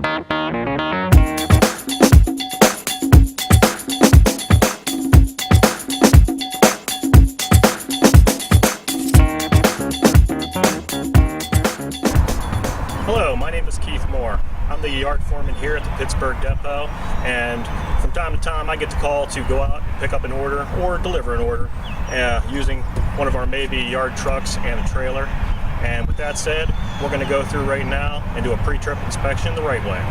Hello, my name is Keith Moore. I'm the yard foreman here at the Pittsburgh depot, and from time to time I get the call to go out and pick up an order or deliver an order using one of our Mabey yard trucks and a trailer. And with that said, we're going to go through right now and do a pre-trip inspection the right way.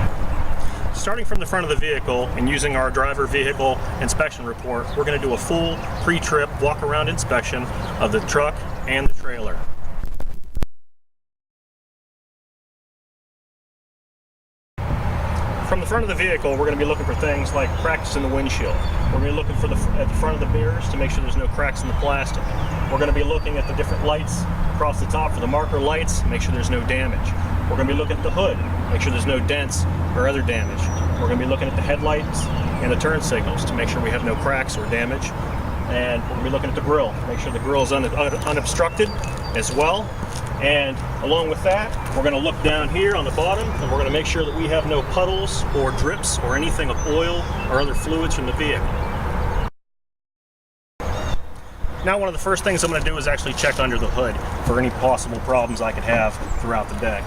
Starting from the front of the vehicle and using our driver vehicle inspection report, we're going to do a full pre-trip walk-around inspection of the truck and the trailer. From the front of the vehicle, we're going to be looking for things like cracks in the windshield. We're going to be looking for at the front of the mirrors to make sure there's no cracks in the plastic. We're going to be looking at the different lights across the top for the marker lights, make sure there's no damage. We're going to be looking at the hood, make sure there's no dents or other damage. We're going to be looking at the headlights and the turn signals to make sure we have no cracks or damage. And we're going to be looking at the grill, make sure the grill is unobstructed as well. And along with that, we're going to look down here on the bottom, and we're going to make sure that we have no puddles or drips or anything of oil or other fluids from the vehicle. Now, one of the first things I'm going to do is actually check under the hood for any possible problems I could have throughout the day.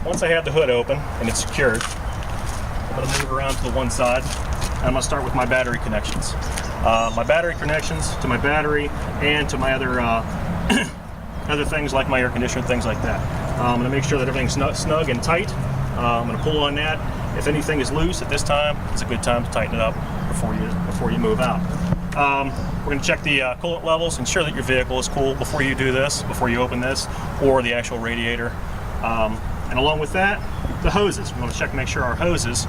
Once I have the hood open and it's secured, I'm going to move around to the one side, and I'm going to start with my battery connections. My battery connections to my battery and to my other things like my air conditioner, things like that. I'm going to make sure that everything's snug and tight. I'm going to pull on that. If anything is loose at this time, it's a good time to tighten it up before you move out. We're going to check the coolant levels, ensure that your vehicle is cool before you do this, before you open this, or the actual radiator. And along with that, the hoses. We want to check and make sure our hoses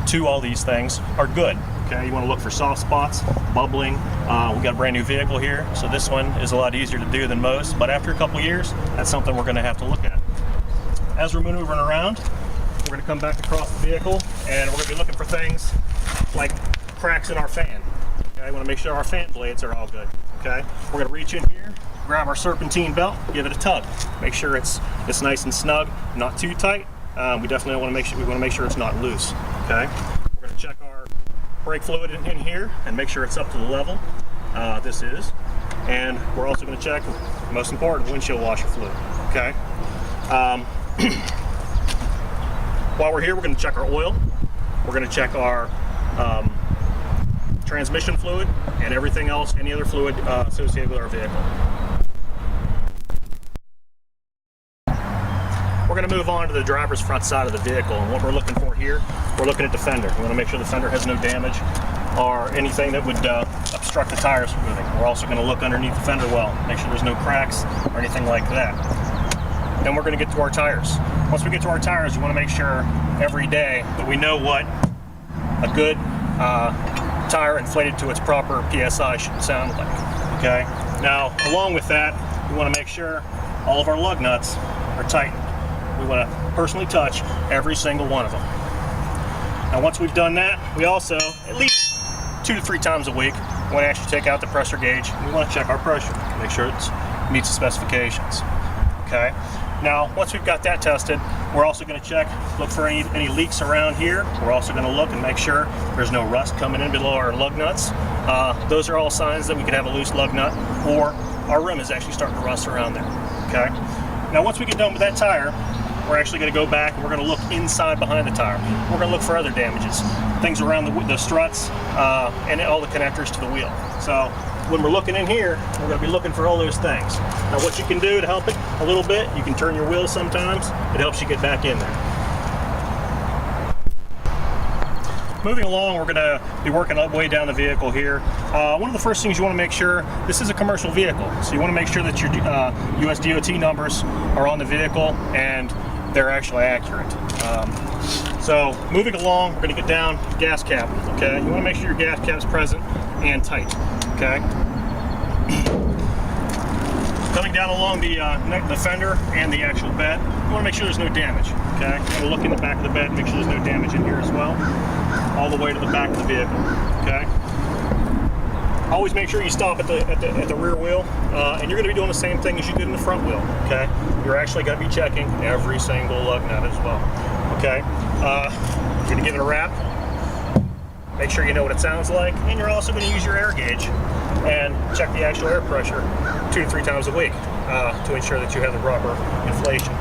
to all these things are good. Okay, you want to look for soft spots, bubbling. We got a brand new vehicle here, so this one is a lot easier to do than most, but after a couple of years, that's something we're going to have to look at. As we're maneuvering around, we're going to come back across the vehicle, and we're going to be looking for things like cracks in our fan. Okay, we want to make sure our fan blades are all good. Okay, we're going to reach in here, grab our serpentine belt, give it a tug. Make sure it's nice and snug, not too tight. We definitely want to make sure it's not loose. Okay, we're going to check our brake fluid in here and make sure it's up to the level. This is, and we're also going to check, most important, windshield washer fluid. Okay. While we're here, we're going to check our oil. We're going to check our transmission fluid and everything else, any other fluid associated with our vehicle. We're going to move on to the driver's front side of the vehicle, and what we're looking for here, we're looking at the fender. We want to make sure the fender has no damage or anything that would obstruct the tires from moving. We're also going to look underneath the fender well, make sure there's no cracks or anything like that. Then we're going to get to our tires. Once we get to our tires, we want to make sure every day that we know what a good tire inflated to its proper PSI should sound like. Okay. Now, along with that, we want to make sure all of our lug nuts are tightened. We want to personally touch every single one of them. Now, once we've done that, we also, at least 2 to 3 times a week, want to actually take out the pressure gauge, and we want to check our pressure, make sure it meets the specifications. Okay. Now, once we've got that tested, we're also going to look for any leaks around here. We're also going to look and make sure there's no rust coming in below our lug nuts. Those are all signs that we could have a loose lug nut, or our rim is actually starting to rust around there. Okay. Now, once we get done with that tire, we're actually going to go back and we're going to look inside behind the tire. We're going to look for other damages, things around the struts and all the connectors to the wheel. So when we're looking in here, we're going to be looking for all those things. Now, what you can do to help it a little bit, you can turn your wheel sometimes. It helps you get back in there. Moving along, we're going to be working our way down the vehicle here. One of the first things you want to make sure, this is a commercial vehicle, so you want to make sure that your US DOT numbers are on the vehicle and they're actually accurate. So moving along, we're going to get down gas cap. Okay, you want to make sure your gas cap is present and tight. Okay. Coming down along the fender and the actual bed, you want to make sure there's no damage. Okay, you want to look in the back of the bed, make sure there's no damage in here as well, all the way to the back of the vehicle. Okay. Always make sure you stop at the rear wheel, and you're going to be doing the same thing as you did in the front wheel. Okay, you're actually going to be checking every single lug nut as well. Okay, you're gonna give it a wrap. Make sure you know what it sounds like, and you're also going to use your air gauge and check the actual air pressure 2 to 3 times a week to ensure that you have the proper inflation.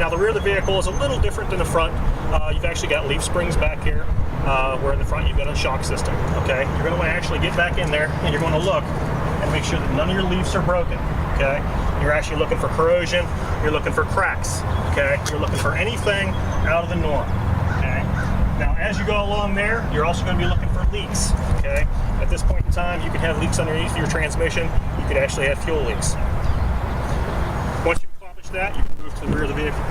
Now the rear of the vehicle is a little different than the front. You've actually got leaf springs back here, where in the front you've got a shock system. Okay, you're going to want to actually get back in there and you're going to look and make sure that none of your leaves are broken. Okay, you're actually looking for corrosion, you're looking for cracks. Okay, you're looking for anything out of the norm. Okay. Now, as you go along there, you're also going to be looking for leaks, okay? At this point in time, you could have leaks underneath your transmission. You could actually have fuel leaks. Once you've accomplished that, you can move to the rear of the vehicle.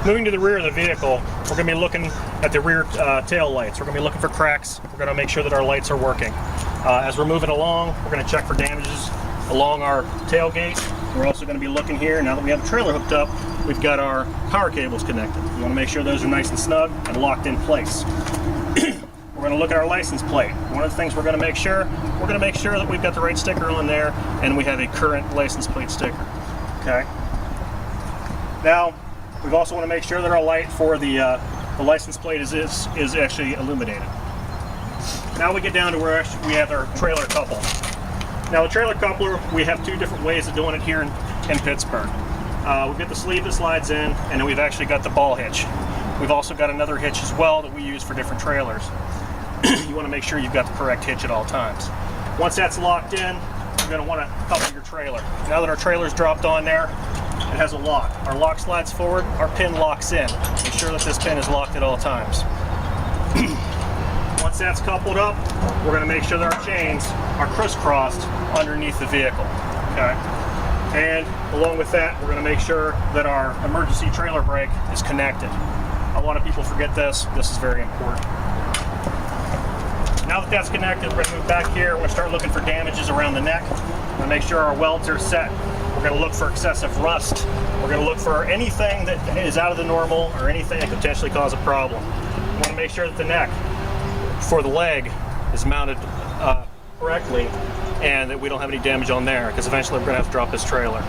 Moving to the rear of the vehicle, we're going to be looking at the rear tail lights. We're going to be looking for cracks. We're going to make sure that our lights are working. As we're moving along, we're going to check for damages along our tailgate. We're also going to be looking here, now that we have the trailer hooked up, we've got our power cables connected. We want to make sure those are nice and snug and locked in place. We're going to look at our license plate. One of the things we're going to make sure that we've got the right sticker on there and we have a current license plate sticker. Okay. Now, we also want to make sure that our light for the license plate is actually illuminated. Now we get down to where we have our trailer couple. Now the trailer coupler, we have 2 different ways of doing it here in Pittsburgh. We've got the sleeve that slides in, and then we've actually got the ball hitch. We've also got another hitch as well that we use for different trailers. You want to make sure you've got the correct hitch at all times. Once that's locked in, you're going to want to couple your trailer. Now that our trailer's dropped on there, it has a lock. Our lock slides forward, our pin locks in. Make sure that this pin is locked at all times. Once that's coupled up, we're going to make sure that our chains are crisscrossed underneath the vehicle. Okay? And along with that, we're going to make sure that our emergency trailer brake is connected. A lot of people forget this. This is very important. Now that that's connected, we're going to move back here. We're going to start looking for damages around the neck. We're going to make sure our welds are set. We're going to look for excessive rust. We're going to look for anything that is out of the normal or anything that could potentially cause a problem. We want to make sure that the neck for the leg is mounted correctly and that we don't have any damage on there, because eventually we're going to have to drop this trailer.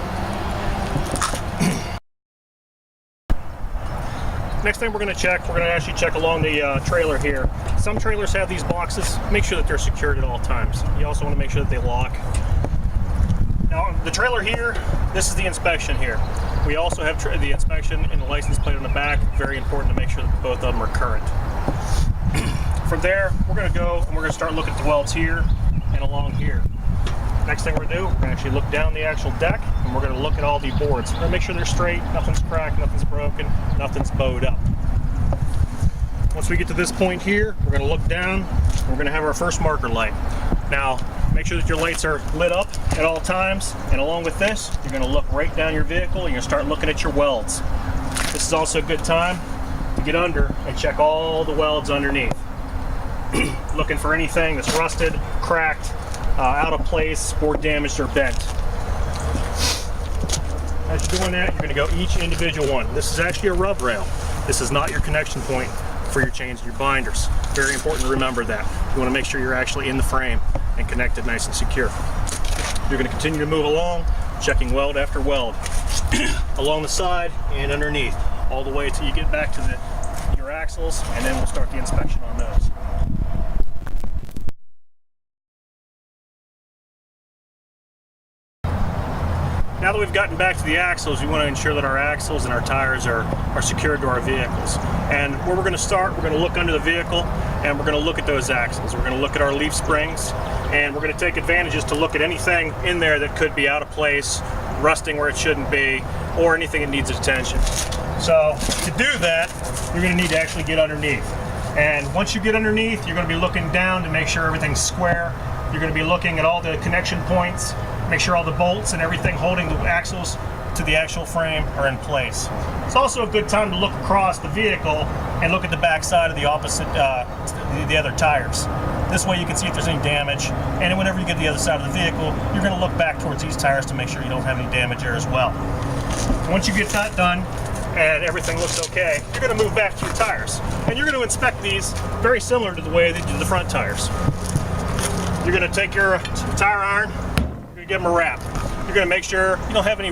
Next thing we're going to actually check along the trailer here. Some trailers have these boxes. Make sure that they're secured at all times. You also want to make sure that they lock. Now the trailer here, this is the inspection here. We also have the inspection and the license plate on the back. Very important to make sure that both of them are current. From there, we're going to go and we're going to start looking at the welds here and along here. Next thing we're going to do, we're going to actually look down the actual deck and we're going to look at all the boards. We're going to make sure they're straight, nothing's cracked, nothing's broken, nothing's bowed up. Once we get to this point here, we're going to look down and we're going to have our first marker light. Now, make sure that your lights are lit up at all times, and along with this, you're going to look right down your vehicle and you're going to start looking at your welds. This is also a good time to get under and check all the welds underneath. Looking for anything that's rusted, cracked, out of place, or damaged or bent. As you're doing that, you're going to go each individual one. This is actually a rub rail. This is not your connection point for your chains and your binders. Very important to remember that. You want to make sure you're actually in the frame and connected nice and secure. You're going to continue to move along, checking weld after weld, along the side and underneath, all the way until you get back to your axles, and then we'll start the inspection on those. Now that we've gotten back to the axles, we want to ensure that our axles and our tires are secured to our vehicles. And where we're going to start, we're going to look under the vehicle and we're going to look at those axles. We're going to look at our leaf springs, and we're going to take advantages to look at anything in there that could be out of place, rusting where it shouldn't be, or anything that needs attention. So to do that, you're going to need to actually get underneath. And once you get underneath, you're going to be looking down to make sure everything's square. You're going to be looking at all the connection points, make sure all the bolts and everything holding the axles to the actual frame are in place. It's also a good time to look across the vehicle and look at the back side of the opposite, the other tires. This way you can see if there's any damage, and whenever you get to the other side of the vehicle, you're going to look back towards these tires to make sure you don't have any damage there as well. Once you get that done and everything looks okay, you're going to move back to your tires. And you're going to inspect these very similar to the way they do the front tires. You're going to take your tire iron, you're going to give them a wrap. You're going to make sure you don't have any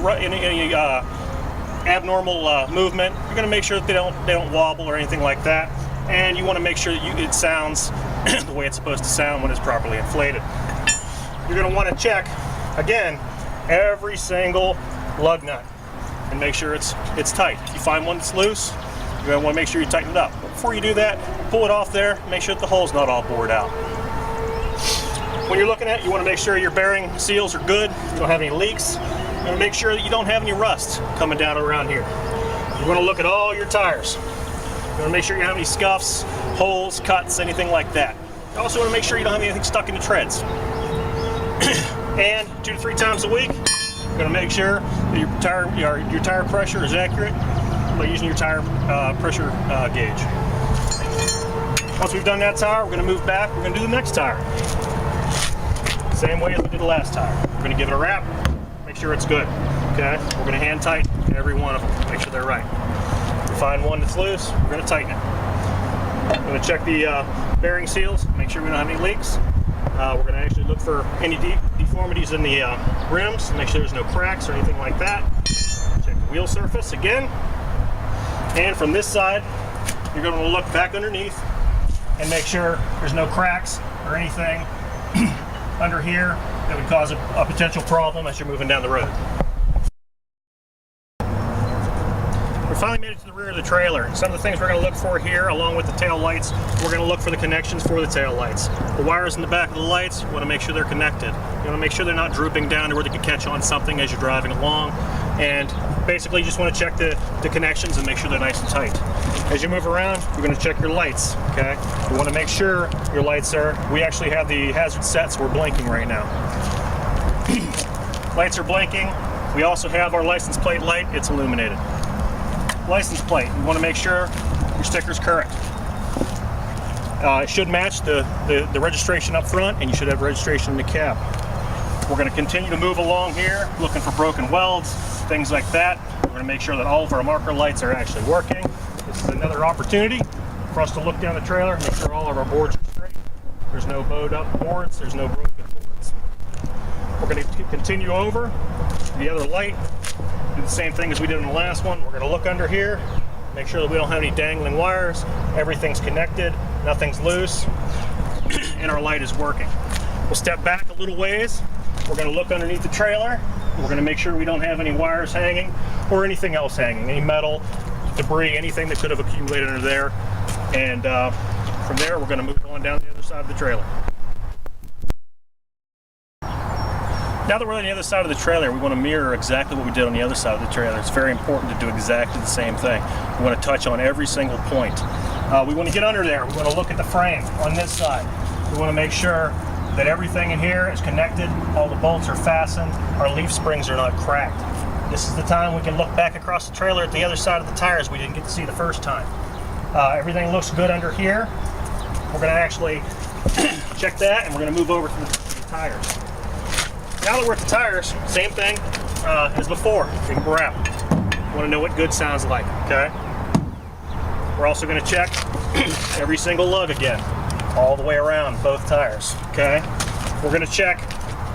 abnormal movement, you're going to make sure that they don't wobble or anything like that, and you want to make sure that it sounds the way it's supposed to sound when it's properly inflated. You're going to want to check again every single lug nut and make sure it's tight. If you find one that's loose, you're going to want to make sure you tighten it up. But before you do that, pull it off there, make sure that the hole's not all bored out. When you're looking at it, you want to make sure your bearing seals are good, you don't have any leaks. You want to make sure that you don't have any rust coming down around here. You want to look at all your tires. You want to make sure you don't have any scuffs, holes, cuts, anything like that. You also want to make sure you don't have anything stuck in the treads. And 2 to 3 times a week, you're going to make sure that your tire pressure is accurate by using your tire pressure gauge. Once we've done that tire, we're going to move back. We're going to do the next tire. Same way as we did the last tire. We're going to give it a wrap, make sure it's good. Okay? We're going to hand tighten every one of them, make sure they're right. If we find one that's loose, we're going to tighten it. We're going to check the bearing seals, make sure we don't have any leaks. We're going to actually look for any deformities in the rims, make sure there's no cracks or anything like that. Check the wheel surface again. And from this side, you're going to look back underneath and make sure there's no cracks or anything under here that would cause a potential problem as you're moving down the road. We finally made it to the rear of the trailer. Some of the things we're going to look for here, along with the tail lights, we're going to look for the connections for the tail lights. The wires in the back of the lights, you want to make sure they're connected. You want to make sure they're not drooping down to where they can catch on something as you're driving along. And basically you just want to check the connections and make sure they're nice and tight. As you move around, you're going to check your lights, okay? You want to make sure your lights we actually have the hazard set, so we're blinking right now. Lights are blinking. We also have our license plate light, it's illuminated. License plate, you want to make sure your sticker's correct. It should match the registration up front, and you should have registration in the cab. We're going to continue to move along here, looking for broken welds, things like that. We're going to make sure that all of our marker lights are actually working. This is another opportunity for us to look down the trailer, make sure all of our boards are straight. There's no bowed up boards, there's no broken boards. We're going to continue over to the other light, do the same thing as we did in the last one. We're going to look under here, make sure that we don't have any dangling wires, everything's connected, nothing's loose, and our light is working. We'll step back a little ways. We're going to look underneath the trailer. We're going to make sure we don't have any wires hanging or anything else hanging, any metal, debris, anything that could have accumulated under there. And from there, we're going to move on down the other side of the trailer. Now that we're on the other side of the trailer, we want to mirror exactly what we did on the other side of the trailer. It's very important to do exactly the same thing. We want to touch on every single point. We want to get under there. We want to look at the frame on this side. We want to make sure that everything in here is connected, all the bolts are fastened, our leaf springs are not cracked. This is the time we can look back across the trailer at the other side of the tires we didn't get to see the first time. Everything looks good under here. We're going to actually check that, and we're going to move over to the tires. Now that we're at the tires, same thing as before. Big wrap. You want to know what good sounds like, okay? We're also going to check every single lug again, all the way around both tires, okay? We're going to check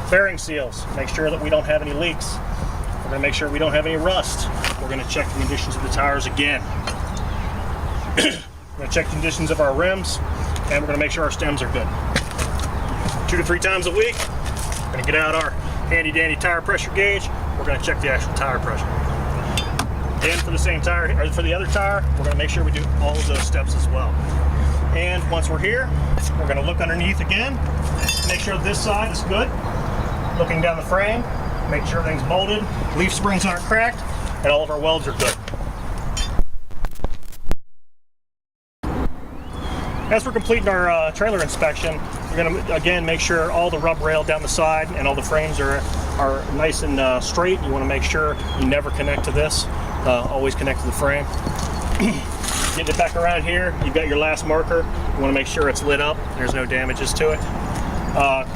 bearing seals, make sure that we don't have any leaks. We're going to make sure we don't have any rust. We're going to check the conditions of the tires again. We're going to check the conditions of our rims, and we're going to make sure our stems are good. 2 to 3 times a week, we're going to get out our handy dandy tire pressure gauge. We're going to check the actual tire pressure. Then for the same tire, or for the other tire, we're going to make sure we do all of those steps as well. And once we're here, we're going to look underneath again, make sure this side is good. Looking down the frame, make sure everything's bolted, leaf springs aren't cracked, and all of our welds are good. As we're completing our trailer inspection, we're going to again make sure all the rub rail down the side and all the frames are nice and straight. You want to make sure you never connect to this, always connect to the frame. Getting it back around here, you've got your last marker. You want to make sure it's lit up, there's no damages to it.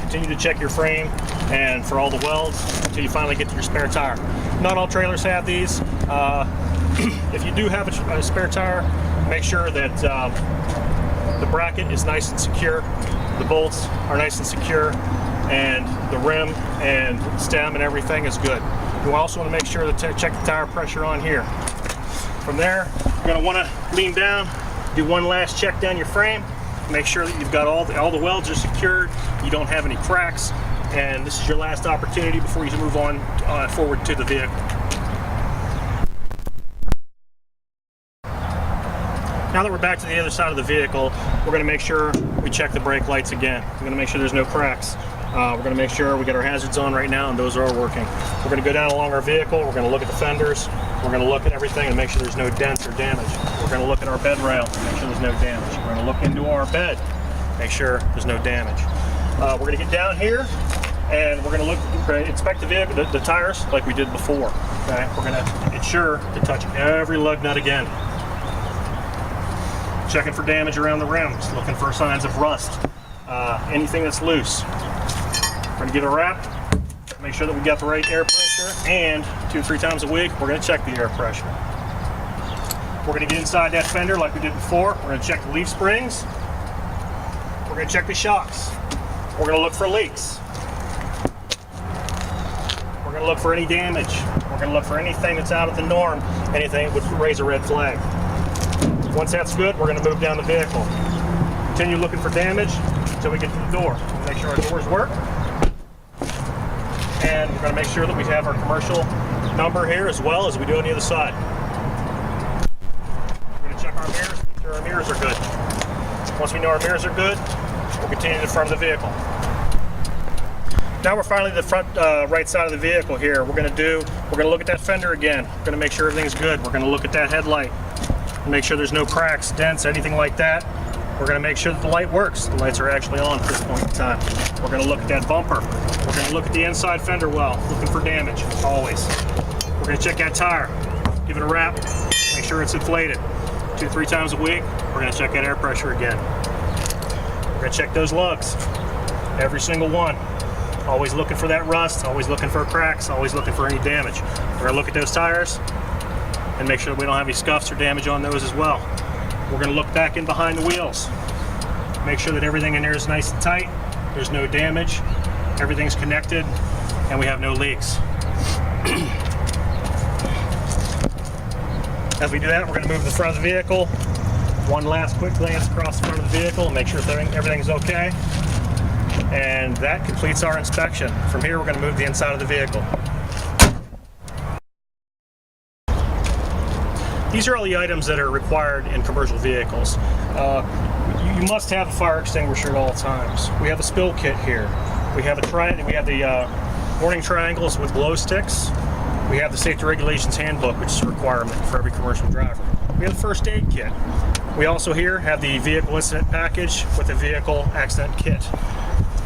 Continue to check your frame and for all the welds until you finally get to your spare tire. Not all trailers have these. If you do have a spare tire, make sure that the bracket is nice and secure, the bolts are nice and secure, and the rim and stem and everything is good. You also want to make sure to check the tire pressure on here. From there, you're going to want to lean down, do one last check down your frame, make sure that you've got all the welds are secured, you don't have any cracks, and this is your last opportunity before you move on forward to the vehicle. Now that we're back to the other side of the vehicle, we're going to make sure we check the brake lights again. We're going to make sure there's no cracks. We're going to make sure we got our hazards on right now and those are all working. We're going to go down along our vehicle, we're going to look at the fenders, we're going to look at everything and make sure there's no dents or damage. We're going to look at our bed rail, make sure there's no damage. We're going to look into our bed, make sure there's no damage. We're going to get down here and we're going to inspect the vehicle, the tires like we did before. Okay? We're going to ensure to touch every lug nut again. Checking for damage around the rims, looking for signs of rust, anything that's loose. We're going to give it a wrap, make sure that we got the right air pressure, and 2-3 times a week we're going to check the air pressure. We're going to get inside that fender like we did before. We're going to check the leaf springs. We're going to check the shocks. We're going to look for leaks. We're going to look for any damage. We're going to look for anything that's out of the norm, anything that would raise a red flag. Once that's good, we're going to move down the vehicle. Continue looking for damage until we get to the door. Make sure our doors work. And we're going to make sure that we have our commercial number here as well as we do on the other side. We're going to check our mirrors, make sure our mirrors are good. Once we know our mirrors are good, we'll continue to front of the vehicle. Now we're finally at the front right side of the vehicle here. We're going to look at that fender again. We're going to make sure everything's good. We're going to look at that headlight. Make sure there's no cracks, dents, anything like that. We're going to make sure that the light works. The lights are actually on at this point in time. We're going to look at that bumper. We're going to look at the inside fender well, looking for damage, always. We're going to check that tire, give it a wrap, make sure it's inflated. 2-3 times a week, we're going to check that air pressure again. We're going to check those lugs, every single one. Always looking for that rust, always looking for cracks, always looking for any damage. We're going to look at those tires and make sure that we don't have any scuffs or damage on those as well. We're going to look back in behind the wheels. Make sure that everything in there is nice and tight, there's no damage, everything's connected, and we have no leaks. As we do that, we're going to move to the front of the vehicle. One last quick glance across the front of the vehicle and make sure everything's okay. And that completes our inspection. From here, we're going to move the inside of the vehicle. These are all the items that are required in commercial vehicles. You must have a fire extinguisher at all times. We have a spill kit here. We have the warning triangles with glow sticks. We have the safety regulations handbook, which is a requirement for every commercial driver. We have the first aid kit. We also here have the vehicle incident package with the vehicle accident kit.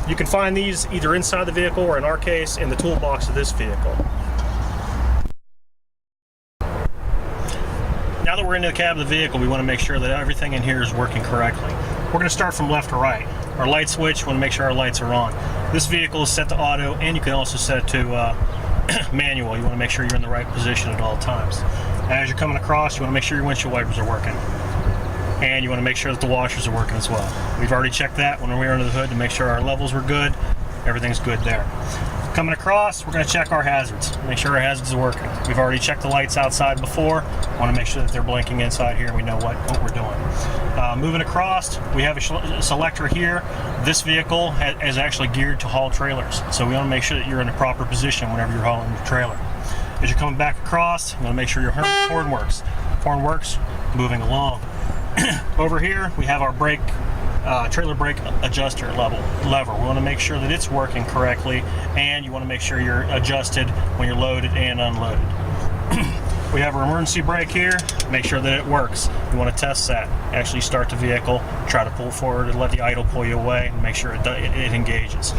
You can find these either inside the vehicle or in our case in the toolbox of this vehicle. Now that we're into the cab of the vehicle, we want to make sure that everything in here is working correctly. We're going to start from left to right. Our light switch, we want to make sure our lights are on. This vehicle is set to auto, and you can also set it to manual. You want to make sure you're in the right position at all times. As you're coming across, you want to make sure your windshield wipers are working. And you want to make sure that the washers are working as well. We've already checked that when we were under the hood to make sure our levels were good. Everything's good there. Coming across, we're going to check our hazards, make sure our hazards are working. We've already checked the lights outside before. Want to make sure that they're blinking inside here and we know what we're doing. Moving across, we have a selector here. This vehicle is actually geared to haul trailers, so we want to make sure that you're in the proper position whenever you're hauling your trailer. As you're coming back across, you want to make sure your horn works. Horn works, moving along. Over here, we have our brake trailer brake adjuster lever. We want to make sure that it's working correctly, and you want to make sure you're adjusted when you're loaded and unloaded. We have our emergency brake here. Make sure that it works. You want to test that. Actually start the vehicle, try to pull forward and let the idle pull you away, and make sure it engages.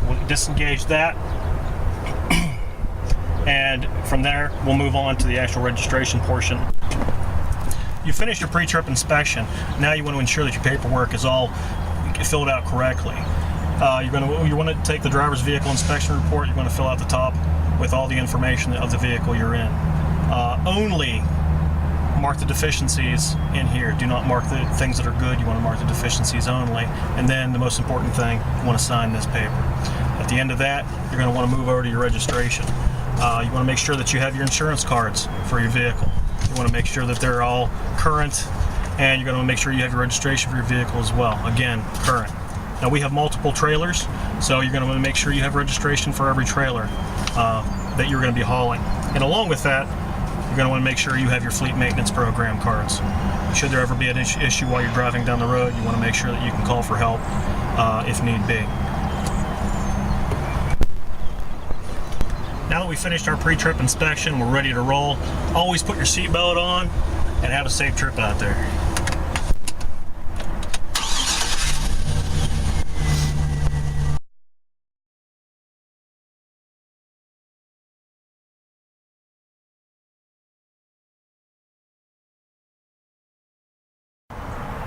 We'll disengage that, and from there we'll move on to the actual registration portion. You finish your pre-trip inspection. Now you want to ensure that your paperwork is all filled out correctly. You want to take the driver's vehicle inspection report. You're going to fill out the top with all the information of the vehicle you're in. Only mark the deficiencies in here. Do not mark the things that are good. You want to mark the deficiencies only. And then the most important thing, you want to sign this paper. At the end of that, you're going to want to move over to your registration. You want to make sure that you have your insurance cards for your vehicle. You want to make sure that they're all current, and you're going to make sure you have your registration for your vehicle as well. Again, current. Now we have multiple trailers, so you're going to want to make sure you have registration for every trailer that you're going to be hauling. And along with that, you're going to want to make sure you have your fleet maintenance program cards. Should there ever be an issue while you're driving down the road, you want to make sure that you can call for help if need be. Now that we finished our pre-trip inspection, we're ready to roll. Always put your seatbelt on and have a safe trip out there.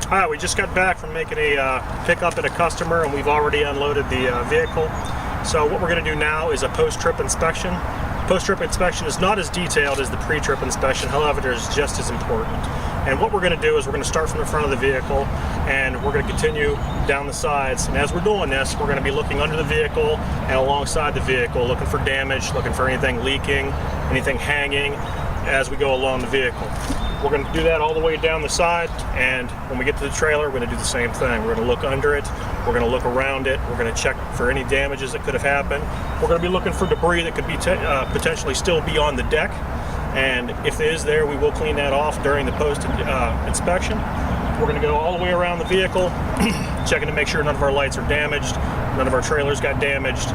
Alright, we just got back from making a pickup at a customer, and we've already unloaded the vehicle. So what we're going to do now is a post-trip inspection. Post-trip inspection is not as detailed as the pre-trip inspection, however, it is just as important. And what we're going to do is we're going to start from the front of the vehicle, and we're going to continue down the sides. And as we're doing this, we're going to be looking under the vehicle and alongside the vehicle, looking for damage, looking for anything leaking, anything hanging as we go along the vehicle. We're going to do that all the way down the side, and when we get to the trailer, we're going to do the same thing. We're going to look under it, we're going to look around it, we're going to check for any damages that could have happened. We're going to be looking for debris that could be potentially still be on the deck, and if it is there, we will clean that off during the post inspection. We're going to go all the way around the vehicle, checking to make sure none of our lights are damaged, none of our trailers got damaged.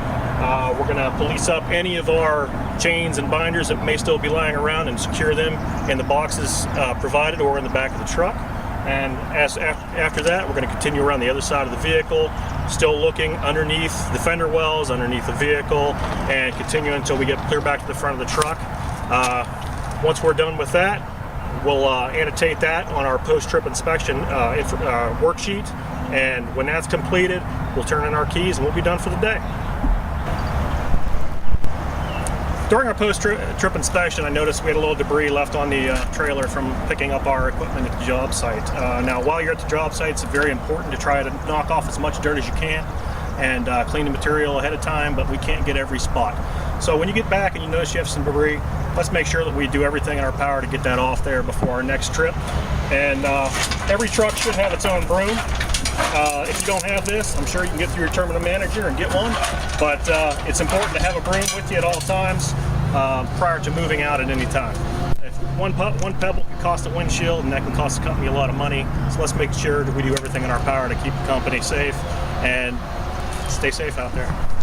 We're going to police up any of our chains and binders that may still be lying around and secure them in the boxes provided or in the back of the truck. And after that, we're going to continue around the other side of the vehicle, still looking underneath the fender wells, underneath the vehicle, and continue until we get clear back to the front of the truck. Once we're done with that, we'll annotate that on our post-trip inspection worksheet, and when that's completed, we'll turn in our keys and we'll be done for the day. During our post-trip inspection, I noticed we had a little debris left on the trailer from picking up our equipment at the job site. Now, while you're at the job site, it's very important to try to knock off as much dirt as you can and clean the material ahead of time, but we can't get every spot. So when you get back and you notice you have some debris, let's make sure that we do everything in our power to get that off there before our next trip. And every truck should have its own broom. If you don't have this, I'm sure you can get through your terminal manager and get one, but it's important to have a broom with you at all times prior to moving out at any time. If one pebble can cost a windshield, and that can cost the company a lot of money, so let's make sure that we do everything in our power to keep the company safe and stay safe out there.